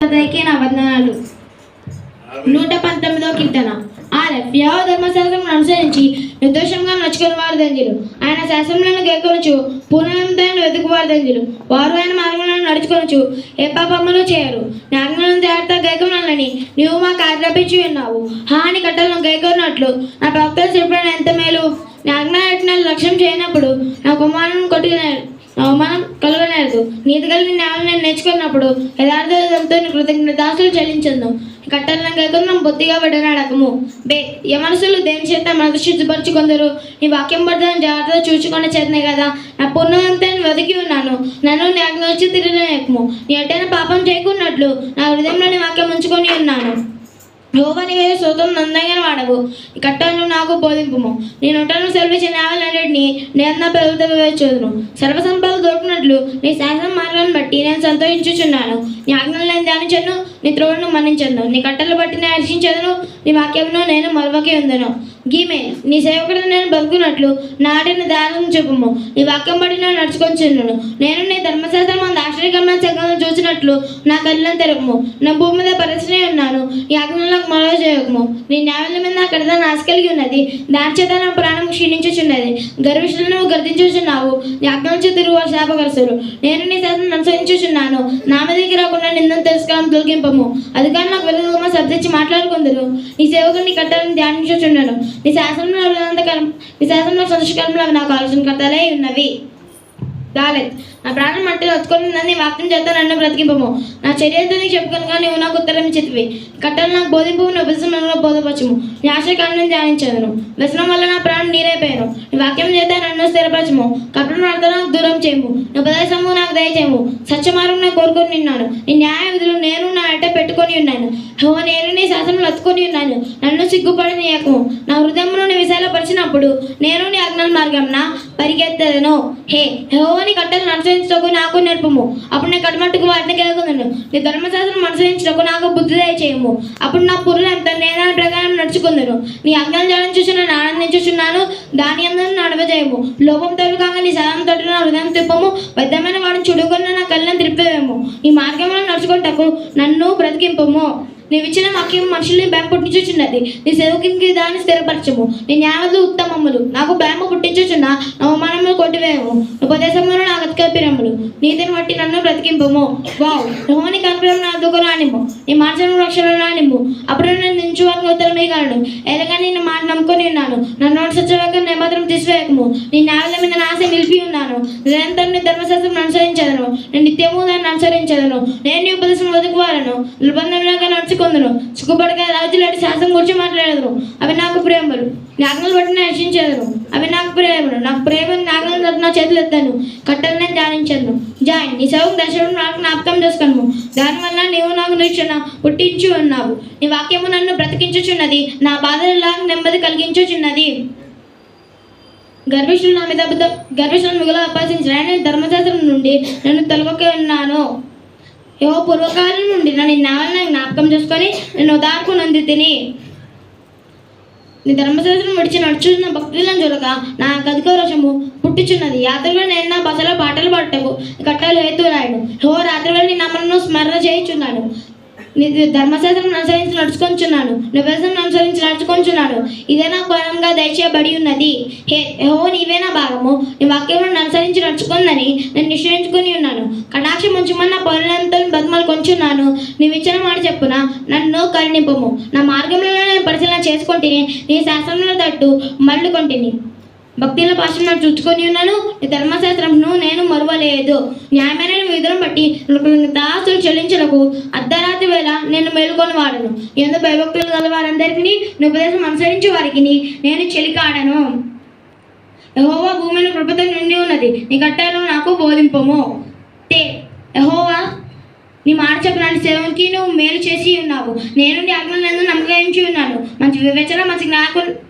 పరిశుద్ధతకి నా వందనాలు. 119వ కీర్తన. యెహోవా ధర్మశాస్త్రం అనుసరించి నిర్దోషంగా నడుచుకుని వారు ధన్యులు. ఆయన శాస్త్రములను గైకొనుచు పూర్ణంతో వెతుకువారు ధన్యులు. వారు ఆయన మార్గములను నడుచుకొనుచు ఏ పాపములు చేయరు. నీ ఆజ్ఞలను జాగ్రత్త గైకొనాలని నీవు మాకు ఆజ్ఞాపించి ఉన్నావు. హాని కట్టలను గైకొన్నట్లు నా ప్రవక్తలు చెప్పిన ఎంత మేలు. నీ ఆజ్ఞ లక్ష్యం చేయనప్పుడు నా కుమారులను కొట్టుకున్నారు. అవమానం కలగలేదు. నీతి కలిగిన న్యాయాలు నేను నేర్చుకున్నప్పుడు యథార్థంతో కృతజ్ఞతాస్తులు చెల్లించను. కట్టలను గైకొన్న బొత్తిగా విడనాడకము. యమనసులు దేని చేత మనసు శుద్ధిపరచుకొందరు. నీ వాక్యం పడ్డాన్ని జాగ్రత్తగా చూసుకునే చేతనే కదా నా పూర్ణంతా వెతికి ఉన్నాను. నన్ను నీ ఆజ్ఞ వచ్చి తిరగలేకము. నీ ఎట్టైన పాపం చేయకున్నట్లు నా హృదయంలో నీ వాక్యం ఉంచుకొని ఉన్నాను. యెహోవా నీవే స్తోత్రం నందంగా వాడవు. ఈ కట్టలను నాకు బోధింపుము. నీ నోటను సెలవించిన న్యాయాలన్నింటినీ నేను పెరుగుతూ సర్వసంపద దొరికినట్లు నీ శాసన మార్గాన్ని బట్టి నేను సంతోషించుచున్నాను. నీ ఆజ్ఞలను నేను ధ్యానించను, నీ త్రోవను మన్నించను. నీ కట్టలు బట్టి నేను హర్షించదును, నీ వాక్యమును నేను మరొకకి ఉందను. గీమే నీ సేవకుడు నేను బతుకున్నట్లు నాటిని దానం చూపము. నీ వాక్యం బట్టి నేను నడుచుకొంచున్నాను. నేను నీ ధర్మశాస్త్రం అంత ఆశ్చర్యకరమైన సంఘాలను చూసినట్లు నా కళ్ళను తెరవము. నా భూమి మీద పరిశ్రమ ఉన్నాను. ఈ ఆజ్ఞలకు మరో చేయకము. నీ న్యాయాల మీద నా కడత నాశ కలిగి ఉన్నది. దాని చేత నా ప్రాణం క్షీణించుచున్నది. గర్విష్ఠులను గర్దించుచున్నావు. నీ ఆజ్ఞలు తిరుగు శాపకరుస్తారు. నేను నీ శాసనం అనుసరించుచున్నాను. నా మీదకి రాకుండా నిందను తెలుసుకోవడం తొలగింపము. అధికారులు నాకు విరుద్ధంగా శబ్దించి మాట్లాడుకుందరు. నీ సేవకుని కట్టాలని ధ్యానించుచున్నాను. నీ శాసనంలో సంతోషకరంలో నాకు ఆలోచనకర్తలే ఉన్నవి. నా ప్రాణం మట్టి వచ్చుకొని నీ వాక్యం చేత నన్ను బ్రతికింపము. నా చర్యతో నీకు చెప్పుకొనగా నీవు నాకు ఉత్తరం చెప్పివి. కట్టలు నాకు బోధింపు, నా వ్యసనంలో బోధపరచము. నీ ఆశకాలను ధ్యానించదును. వ్యసనం వల్ల నా ప్రాణం నీరైపోయాను. నీ వాక్యం చేత నన్ను స్థిరపరచము. కపట నడతను నాకు దూరం చేయము. నీ ఉపదేశము నాకు దయచేయము. సత్యమార్గం నేను కోరుకొని ఉన్నాను. నీ న్యాయ విధులు నేను నా అడ్డ పెట్టుకొని ఉన్నాను. నేను నీ శాసనం అతుకొని ఉన్నాను. నన్ను సిగ్గుపడనీయకము. నా హృదయమును నీ విశాలపరిచినప్పుడు నేను నీ ఆజ్ఞల మార్గంన పరిగెత్తదను. యెహోవాని కట్టలను అనుసరించటకు నాకు నేర్పము. అప్పుడు నేను కడమట్టుకు వాటిని గెలుకొందును. నీ ధర్మశాస్త్రం అనుసరించటకు నాకు బుద్ధి దయచేయము. అప్పుడు నా పురులంతా నేను దాని ప్రకారం నడుచుకుందును. నీ ఆజ్ఞలు జాడని చూసి నేను ఆనందించుచున్నాను. దాని అందరూ నడవజేయము. లోపం తొలగాక నీ సదాం తోటి నా హృదయం తిప్పము. పెద్దమైన వాడిని చుడుకొని నా కళ్ళను తిప్పివేము. నీ మార్గంలో నడుచుకుంటకు నన్ను బ్రతికింపము. నీవు ఇచ్చిన వాక్యం మనుషుల్ని భయం పుట్టించుచున్నది. నీ సేవకునికి దాన్ని స్థిరపరచము. నీ న్యాయములు ఉత్తమములు. నాకు భయము పుట్టించుచున్న అవమానములు కొట్టివేయము. ఉపదేశములు నాకు అతికల్పిరములు. నీతిని బట్టి నన్ను బ్రతికింపము. యెహోవాని కనుగ్రహం నా దగ్గర రానిమ్ము. నీ మార్చను రక్షణ రానిమ్ము. అప్పుడు నేను నించు వారికి ఉత్తరం ఇవ్వగలను. ఎలాగని నేను మాట నమ్ముకొని ఉన్నాను. నన్ను సత్యవేగం నేను మాత్రం తీసివేయకము. నీ న్యాయాల మీద నా ఆశ నిలిపి ఉన్నాను. నిరంతరం నీ ధర్మశాస్త్రం అనుసరించదను. నేను నిత్యము దాన్ని అనుసరించదను. నేను నీ ఉపదేశం వదుకువాలను. నిర్బంధంలాగా నడుచు కొందరు సిగ్గుపడక రాజులాంటి శాస్త్రం గురించి మాట్లాడదురు. అవి నాకు ప్రేమలు. నీ ఆజ్ఞలు బట్టి నేను హర్షించదును. అవి నాకు ప్రేమలు. నాకు ప్రేమ ఆజ్ఞలు బట్టి నా చేతులు ఎత్తాను. కట్టలు నేను ధ్యానించను. నీ సేవకు దర్శనం నాకు జ్ఞాపకం చేసుకున్నాము. దానివల్ల నీవు నాకు నిరీక్షణ పుట్టించు ఉన్నావు. నీ వాక్యము నన్ను బ్రతికించుచున్నది. నా బాధలలాగా నెమ్మది కలిగించుచున్నది. గర్విష్ఠులు నా మీద గర్విష్ఠులను మిగులు అపాసించిన నేను ధర్మశాస్త్రం నుండి నేను తొలగక ఉన్నాను. యెహోవా పూర్వకాలం నుండి నీ న్యాయాలను జ్ఞాపకం చేసుకొని నేను ఓదార్పు నొంది తిని. నీ ధర్మశాస్త్రం విడిచి నడుచున్న భక్తులను చూడక నా అధిక రోషము పుట్టిచున్నది. యాత్రలో నేను నా బసలో పాటలు పాడటకు కట్టాలు హేతురాయను. యెహోవా రాత్రివేళ నీ నామమును స్మరణ చేయుచున్నాను. నీ ధర్మశాస్త్రం అనుసరించి నడుచుకొంచున్నాను. నీ వ్యవసాయం అనుసరించి నడుచుకొంచున్నాను. ఇదే నా పరంగా దయచేయబడి ఉన్నది. యెహోవా నీవే నా భాగము. నీ వాక్యములను అనుసరించి నడుచుకుందని నేను నిశ్చయించుకుని ఉన్నాను. కటాక్షం ఉంచుమని నా పనులంతా బతుమలు కొంచున్నాను. నీవు ఇచ్చిన మాట చెప్పున నన్ను కరుణింపము. నా మార్గంలో నేను పరిశీలన చేసుకుంటేనే నీ శాస్త్రంలో తట్టు మళ్ళుకొంటిని. భక్తుల భాషను చూచుకొని ఉన్నాను. నీ ధర్మశాస్త్రంను నేను మరువలేదు. న్యాయమైన విధులను బట్టి దాసులు చెల్లించలకు అర్ధరాత్రి వేళ నేను మేలుకొని వాడను. ఎందుకు భయభక్తులు గల వారందరికీ నీ ఉపదేశం అనుసరించి వారికి నేను చెలికాడను. యెహోవా భూమిని కృపతో నిండి ఉన్నది. నీ కట్టలను నాకు బోధింపము. యెహోవా నీ మాట చెప్పిన సేవకి నువ్వు మేలు చేసి ఉన్నావు. నేను నీ ఆజ్ఞలను నమ్మకించి ఉన్నాను. మంచి వివేచన మంచి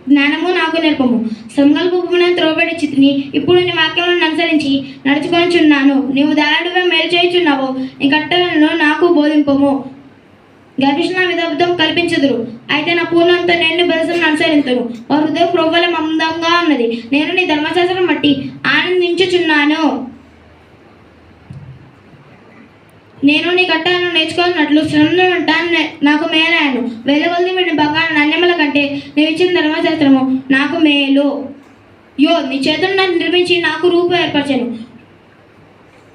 జ్ఞానము నాకు నేర్పము. సంకల్పమున త్రోబడి చిత్తిని ఇప్పుడు నీ వాక్యములను అనుసరించి నడుచుకొనిచున్నాను. నీవు దయాళుగా మేలు చేయుచున్నావు. నీ కట్టలను నాకు బోధింపము. గర్విష్ఠుల మీద అబద్ధం కల్పించదురు. అయితే నా పూర్ణంతో నేను బలసం అనుసరించను. వారి హృదయం క్రొవ్వల మందంగా ఉన్నది. నేను నీ ధర్మశాస్త్రం బట్టి ఆనందించుచున్నాను. నేను నీ కట్టలను నేర్చుకున్నట్లు శ్రమలో ఉంటాను నాకు మేలాను వెళ్ళగొలిది వీడిని బంగారు నాణ్యముల కంటే నీవు ఇచ్చిన ధర్మశాస్త్రము నాకు మేలు. యో నీ చేతులు నన్ను నిర్మించి నాకు రూపు ఏర్పరచను.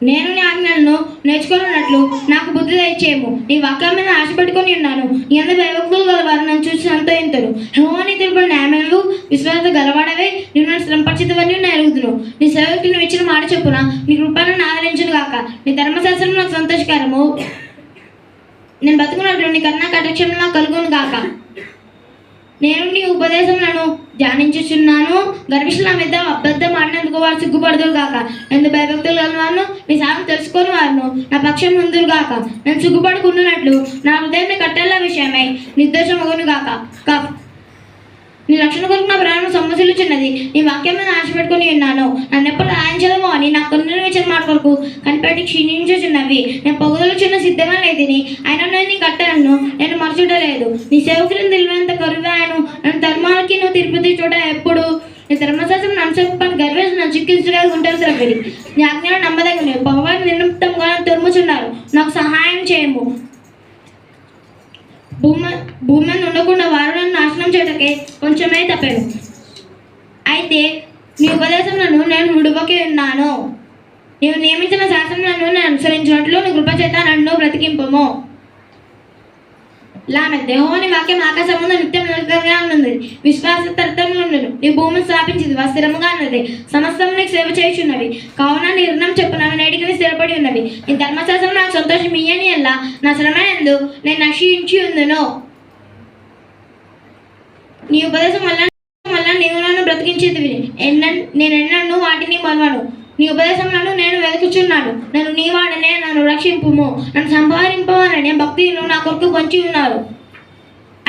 నేను నీ ఆజ్ఞలను నేర్చుకున్నట్లు నాకు బుద్ధి దయచేయము. నీ వాక్యం మీద ఆశ పెట్టుకొని ఉన్నాను. నీ అందరూ భయభక్తులు గలవారు నన్ను చూసి సంతోషింతురు. యెహోవా తీర్పులు న్యాయమైనవి, విశ్వాస గలవాడవే. నీవు నన్ను శ్రమపరిచితవని నేను ఎరుగుదును. నీ సేవకులు నువ్వు ఇచ్చిన మాట చొప్పున నీ కృపను ఆదరించును గాక. నీ ధర్మశాస్త్రం నాకు సంతోషకరము. నేను బతుకున్నట్లు నీ కన్నా కటాక్షం నాకు కలుగును గాక. నేను నీ ఉపదేశములను ధ్యానించుచున్నాను. గర్విష్ఠుల మీద అబద్ధం ఆడినందుకు వారు సిగ్గుపడుదురు గాక. నేను భయభక్తులు గలవారును నీ సాగు తెలుసుకొని వారును నా పక్షం ముందురు గాక. నేను సిగ్గుపడుకున్నట్లు నా హృదయం కట్టెల విషయమై నిర్దోషమగును గాక. నీ రక్షణ కొరకు నా ప్రాణం సొమ్మసిల్లుచున్నది. నీ వాక్యం మీద ఆశ పెట్టుకుని ఉన్నాను. నన్ను ఎప్పుడు రాయించడమో అని నా కొన్ని విషయం మాట కొరకు కనిపెట్టి క్షీణించుచున్నవి. నేను పొగదలుచున్న సిద్ధంగా లేదని అయినా నీ కట్టలను నేను మరచుటలేదు. నీ సేవకులను తెలివేంత కరువాను. నన్ను ధర్మాలకి నువ్వు తిరుపతి చూడ ఎప్పుడు నీ ధర్మశాస్త్రం నడుచుకొని గర్వేసి నన్ను చిక్కించడానికి ఉంటారు ద్రవ్యడి. నీ ఆజ్ఞలు నమ్మదగినవి. భగవాన్ నిర్మితంగా తురుముచున్నారు. నాకు సహాయం చేయము. భూమి మీద ఉండకుండా వారు నన్ను నాశనం చేయటకే కొంచెమే తప్పాను. అయితే నీ ఉపదేశంలను నేను విడువకి ఉన్నాను. నీవు నియమించిన శాసనలను నేను అనుసరించినట్లు నీ కృప చేత నన్ను బ్రతికింపము. లామెత్ యెహోవా వాక్యం ఆకాశముందు నిత్యం నిలకడగా ఉన్నది. విశ్వాస తరతములుండును. నీ భూమిని స్థాపించింది స్థిరముగా ఉన్నది. సమస్తం నీకు సేవ చేయుచున్నవి. కావున నీ రుణం చెప్పున నేటికి స్థిరపడి ఉన్నవి. నీ ధర్మశాస్త్రం నాకు సంతోషం ఇయ్యని ఎల్లా నా శ్రమయందు నేను నశించి ఉందును. నీ ఉపదేశం వల్ల నీవు నన్ను బ్రతికించేది. నేను ఎన్నడూ వాటిని మరవను. నీ ఉపదేశంలను నేను వెతుకుచున్నాను. నేను నీ వాడనే, నన్ను రక్షింపుము. నన్ను సంపాదింపవాలని భక్తులు నా కొరకు పొంచి ఉన్నారు.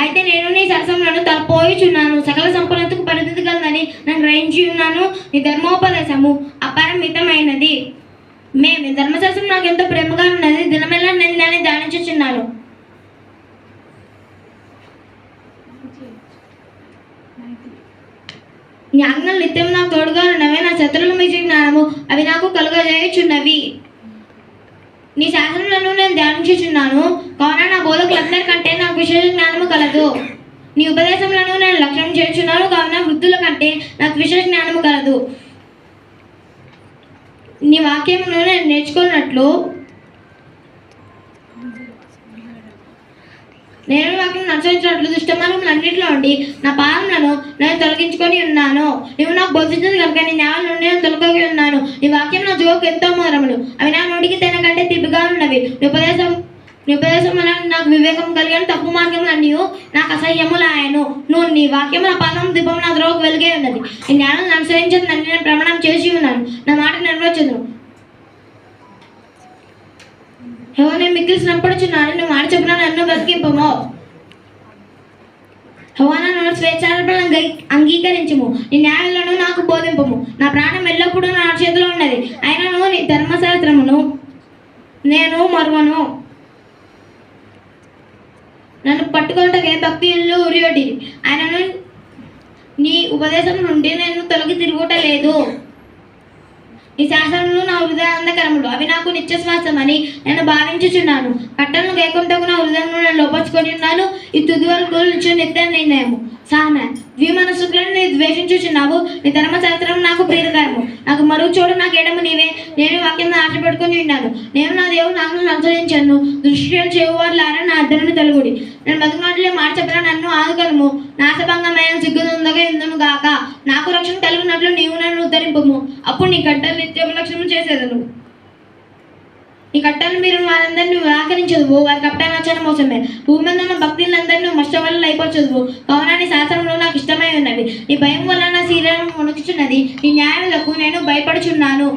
అయితే నేను నీ శాసనములను తలపోయిచున్నాను. సకల సంపన్నతకు పరిస్థితి కలదని నేను గ్రహించి ఉన్నాను. నీ ధర్మోపదేశము అపరిమితమైనది. నీ ధర్మశాస్త్రం నాకు ఎంతో ప్రేమగా ఉన్నది. దినమెల్లా నేను దాన్ని ధ్యానించుచున్నాను. నీ ఆజ్ఞలు నిత్యం నాకు తోడుగా ఉన్నవి. నా శత్రువుల మీద జ్ఞానము అవి నాకు కలుగజేయుచున్నవి. నీ శాసనములను నేను ధ్యానించుచున్నాను. కావున నా బోధకులందరికంటే నాకు విశేష జ్ఞానము కలదు. నీ ఉపదేశములను నేను లక్ష్యం చేయుచున్నాను. కావున వృద్ధుల కంటే నాకు విశేష జ్ఞానము కలదు. నీ వాక్యమును నేను నేర్చుకున్నట్లు నేను వాక్యం అనుసరించినట్లు దుష్టమార్గములన్నింటిలో ఉండి నా పాదములను నేను తొలగించుకొని ఉన్నాను. నువ్వు నాకు బోధించదు కనుక నీ న్యాయాల నుండి నేను తొలగి ఉన్నాను. నీ వాక్యం నా జోకు ఎంతో మధురములు. అవి నా నోటికి తేనె కంటే తీపిగా ఉన్నవి. నీ ఉపదేశం వల్ల నాకు వివేకం కలిగిన తప్పు మార్గములన్నీ నాకు అసహ్యములాయను. నువ్వు నీ వాక్యం నా పాదం దీపం నా ద్రోహకు వెలిగే ఉన్నది. నీ న్యాయాలను అనుసరించదు నన్ను నేను ప్రమాణం చేసి ఉన్నాను. నా మాట నెరవేర్చదు. యెహోవా నేను మిక్కిలి శ్రమపడుచున్నాను. నువ్వు మాట చొప్పున నన్ను బ్రతికింపము. యెహోవా నన్ను స్వేచ్ఛార్పణను అంగీకరించుము. నీ న్యాయాలను నాకు బోధింపము. నా ప్రాణం ఎల్లప్పుడూ నా చేతిలో ఉన్నది. అయినను నీ ధర్మశాస్త్రమును నేను మరువను. నన్ను పట్టుకొనుటకే భక్తులు ఉరియొడ్డి. ఆయనను నీ ఉపదేశం నుండి నేను తొలగి తిరుగుటలేదు. ఈ శాసనములు నా హృదయాంధకరములు. అవి నాకు నిత్యశ్వాసమని నేను భావించుచున్నాను. కట్టలను గైకొంటకు నా హృదయంలో నేను లోపరుచుకొని ఉన్నాను. ఈ తుది వరకు నిత్య నిర్ణయము. సామె ద్విమనస్సులను నీ ద్వేషించుచున్నావు. నీ ధర్మశాస్త్రం నాకు ప్రియకరము. నాకు మరుగు చూడు నాకు ఎడము నీవే. నేను వాక్యం ఆశ పెట్టుకుని ఉన్నాను. నేను నా దేవుడు నాకు అనుసరించాను. దృష్టిలో చేయువారులారా నా అద్దరిని తొలగుడి. నేను బతుకున్నట్లే మాట చెప్పిన నన్ను ఆదుకలము. నాశభంగమైన సిగ్గుందగా ఎందును గాక. నాకు రక్షణ కలిగినట్లు నీవు నన్ను ఉద్ధరింపము. అప్పుడు నీ కట్టలు నిత్యం లక్ష్యం చేసేదను. ఈ కట్టలు మీరు వారందరినీ నిరాకరించదువు. వారి కపటాచరణ మోసమే. భూమి మీద ఉన్న భక్తులందరినీ మష్ట వల్ల అయిపోచదువు. కావున నీ శాసనంలో నాకు ఇష్టమై ఉన్నవి. నీ భయం వల్ల నా శరీరం వణుకుచున్నది. నీ న్యాయములకు నేను భయపడుచున్నాను.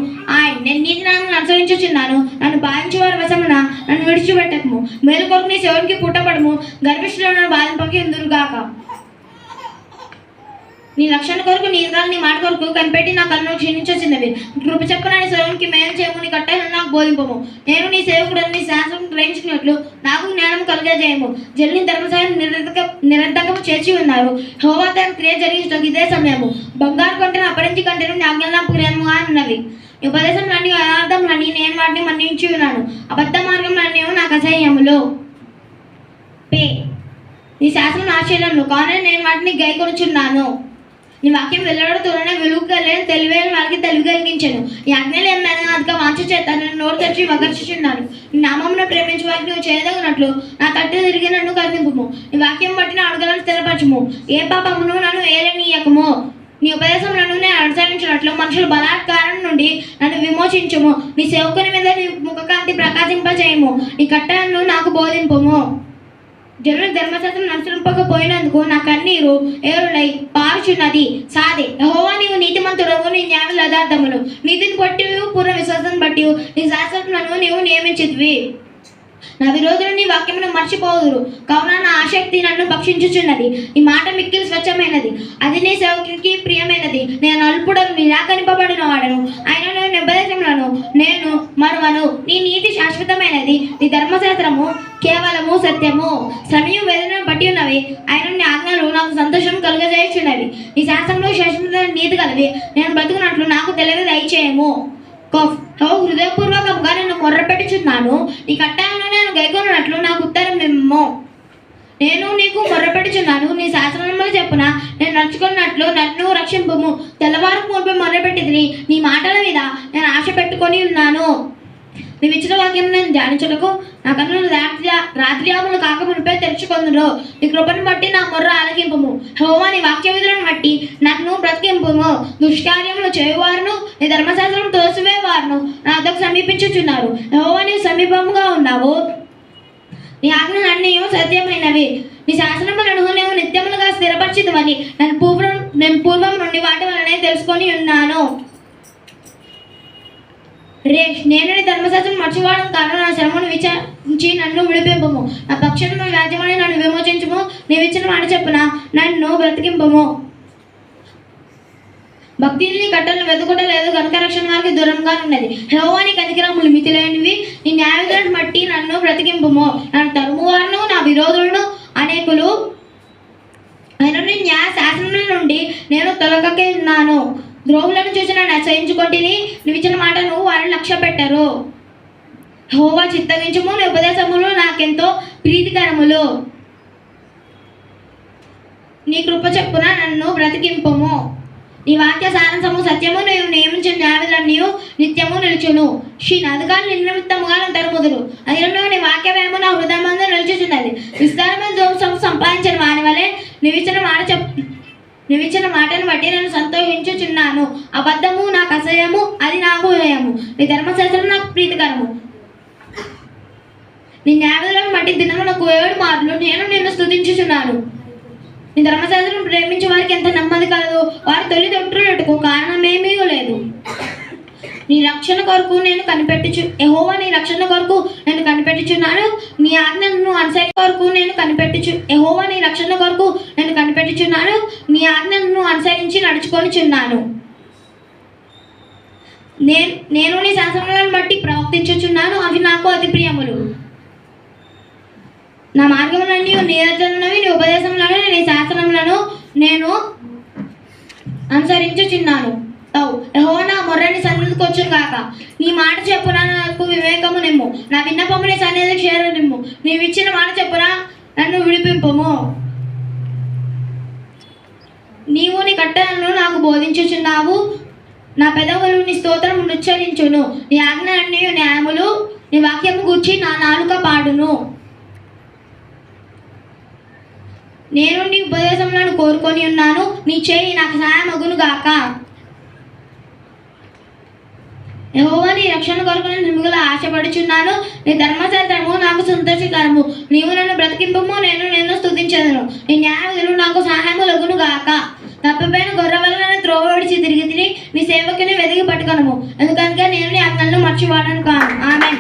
నేను నీతి నామమును అనుసరించుచున్నాను. నన్ను బాధించే వారి వశమున నన్ను విడిచిపెట్టకము. మేలు కొరకు నీ శివునికి పుట్టపడము. గర్భిష్ఠులను నన్ను బాధింపకి ఎందురుగాక. నీ రక్షణ కొరకు నీ నీ మాట కొరకు కనిపెట్టి నా కన్ను క్షీణించినవి. కృప చెప్పున నీ సేవకునికి మేలు చేయము. నీ కట్టలను నాకు బోధింపము. నేను నీ సేవకుడు నీ శాస్త్రం గ్రహించుకున్నట్లు నాకు జ్ఞానం కలుగజేయము. జల్ని ధర్మశాలను నిరర్ధకము చేర్చి ఉన్నారు. యెహోవా తన క్రియ జరిగించడానికి ఇదే సమయము. బంగారు కంటే అపరించి కంటే నీ ఆజ్ఞలు నాకు ప్రియముగా ఉన్నవి. నీ ఉపదేశంలోని యథార్థంలోని నేను వాటిని మన్నించి ఉన్నాను. అబద్ధ మార్గంలోని నాకు అసహ్యములు. పే నీ శాసనం ఆశ్చర్యములు కావున నేను వాటిని గైకొనుచున్నాను. నీ వాక్యం వెల్లడుతూనే వెలుగు కలిగిన తెలివేలు వారికి తెలివి కలిగించాను. ఈ ఆజ్ఞలు ఏమైనా అధిక వాంఛ చేత నేను నోరు తెచ్చి వగర్చుచున్నాను. నీ నామమును ప్రేమించి వారికి నువ్వు చేయదగినట్లు నా తట్టు తిరిగి నన్ను కదిలింపుము. నీ వాక్యం బట్టి నా అడుగులను స్థిరపరచుము. ఏ పాపమును నన్ను ఏలనీయకము. నీ ఉపదేశంలో నేను అనుసరించినట్లు మనుషుల బలాత్కారం నుండి నన్ను విమోచించుము. నీ సేవకుని మీద నీ ముఖకాంతి ప్రకాశింపజేయము. నీ కట్టలను నాకు బోధింపుము. జనులు ధర్మశాస్త్రం అనుసరింపకపోయినందుకు నా కన్నీరు ఏరులై పారుచున్నది. సాదే యెహోవా నీవు నీతిమంతుడవు, నీ న్యాయ యథార్థములు నీతిని బట్టి పూర్ణ విశ్వాసం బట్టి నీ శాస్త్రములను నీవు నియమించితివి. నా విరోధులు నీ వాక్యమును మర్చిపోదురు కావున నా ఆసక్తి నన్ను భక్షించుచున్నది. ఈ మాట మిక్కిలి స్వచ్ఛమైనది, అది నీ సేవకునికి ప్రియమైనది. నేను అల్పుడను, నిరాకరింపబడిన వాడను, ఆయన నేను ఉపదేశములను నేను మరువను. నీ నీతి శాశ్వతమైనది, నీ ధర్మశాస్త్రము కేవలము సత్యము. సమయం వేదన బట్టి ఉన్నవి, ఆయన నీ ఆజ్ఞలు నాకు సంతోషం కలుగజేయుచున్నవి. నీ శాస్త్రంలో శాశ్వత నీతి కలిగి నేను బ్రతుకున్నట్లు నాకు తెలివి దయచేయము. హృదయపూర్వకంగా నేను మొర్రపెట్టుచున్నాను, నీ కట్టాలను నేను గైకొన్నట్లు నాకు ఉత్తరం ఇమ్ము. నేను నీకు మొర్రపెట్టుచున్నాను, నీ శాసనములు చెప్పున నేను నడుచుకున్నట్లు నన్ను రక్షింపుము. తెల్లవారు పూర్వే మొర్రపెట్టిదిని, నీ మాటల మీద నేను ఆశ పెట్టుకొని ఉన్నాను. నీవు ఇచ్చిన వాక్యం నేను ధ్యానించుటకు నా కన్నులు రాత్రియాములు కాక మునిపే తెరుచుకొందును. నీ కృపను బట్టి నా మొర్ర ఆలకింపుము. యెహోవా నీ వాక్య విధులను బట్టి నన్ను బ్రతికింపుము. దుష్కార్యములు చేయువారును నీ ధర్మశాస్త్రం తోసివేవారును నా వద్దకు సమీపించుచున్నారు. యెహోవా నీవు సమీపముగా ఉన్నావు, నీ ఆజ్ఞలు అన్నీ సత్యమైనవి. నీ శాసనములను నేను నిత్యములుగా స్థిరపరిచితమని నేను పూర్వం నుండి వాటి వలనే తెలుసుకొని ఉన్నాను. నేను నీ ధర్మశాస్త్రం మర్చివాడను కాను, నా శ్రమను విచారించి నన్ను విడిపింపము. నా పక్షులను వ్యాజ్యమని నన్ను విమోచించుము. నీవు ఇచ్చిన మాట చెప్పున నన్ను బ్రతికింపము. భక్తిని నీ కట్టలను వెతుకుటలేదు కనుక రక్షణ వారికి దూరంగా ఉన్నది. యెహోవా నీ కనికరములు మితిలేనివి, నీ న్యాయవిధులను బట్టి నన్ను బ్రతికింపము. నన్ను తరుమువారును నా విరోధులను అనేకులు అయిన నీ న్యాయ శాసనముల నుండి నేను తొలగకే ఉన్నాను. ద్రోహులను చూసి నన్ను అసహించుకొంటిని, నువ్వు ఇచ్చిన మాటను వారిని లక్ష్య పెట్టరు. యెహోవా చిత్తగించుము, నీ ఉపదేశములు నాకెంతో ప్రీతికరములు. నీ కృప చెప్పున నన్ను బ్రతికింపము. నీ వాక్య సారాంశము సత్యము, నీవు నియమించిన న్యాయవిధులను నీవు నిత్యము నిలుచును. అధికారులు నిర్నిమిత్తముగా తరుముదురు, అయినను నీ వాక్యమేమో నా హృదయమందు నిలుచుచున్నది. విస్తారమైన సంపాదించిన వాని వలె నువ్విచ్చిన మాటను బట్టి నేను సంతోషించుచున్నాను. అబద్ధము నాకు అసహ్యము, అది నాకు భయము. నీ ధర్మశాస్త్రం నాకు ప్రీతికరము. నీ న్యాయవిధులను బట్టి దినమునకు 7 మార్లు నేను నిన్ను స్తుతించుచున్నాను. నీ ధర్మశాస్త్రం ప్రేమించే వారికి ఎంత నెమ్మది కలదు, వారి తొలి తొట్టుటకు కారణమేమీ లేదు. నీ రక్షణ కొరకు నేను యెహోవా నీ రక్షణ కొరకు నేను కనిపెట్టుచున్నాను. నీ ఆజ్ఞను అనుసరి కొరకు యెహోవా నీ రక్షణ కొరకు నేను కనిపెట్టుచున్నాను. నీ ఆజ్ఞను అనుసరించి నడుచుకొనిచున్నాను. నేను నీ శాసనాలను బట్టి ప్రవర్తించుచున్నాను, అవి నాకు అతి ప్రియములు. నా మార్గములన్నీ నిరతనవి, నీ ఉపదేశంలోనే నీ శాసనములను నేను అనుసరించుచున్నాను. యెహోవా నా మొర్రని సన్నిధికి వచ్చును కాక. నీ మాట చెప్పున నాకు వివేకము నిమ్ము, నా విన్నపము నీ సన్నిధికి చేరనిమ్ము. నీవు ఇచ్చిన మాట చెప్పున నన్ను విడిపింపము. నీవు నీ కట్టలను నాకు బోధించుచున్నావు, నా పెదవులు నీ స్తోత్రం ఉచ్చరించును. నీ ఆజ్ఞలన్నీ న్యాయములు, నీ వాక్యము గూర్చి నా నాలుక పాడును. నేను నీ ఉపదేశములను కోరుకొని ఉన్నాను, నీ చేయి నాకు సహాయమగును గాక. యెహోవా నీ రక్షణ కొరకు నేను మిగుల ఆశపడుచున్నాను. నీ ధర్మశాస్త్రము నాకు సంతోషకరము. నీవు నన్ను బ్రతికింపము, నేను స్తుతించెదను. నీ న్యాయవిధులు నాకు సహాయములగును గాక. తప్పిపోయిన గొర్రె వలన నేను త్రోవ విడిచి తిరిగి తిని నీ సేవకుని వెతికి పట్టుకొనము. ఎందుకనగా నేను నీ ఆజ్ఞలను మర్చివాడను కాను. ఆమేన్.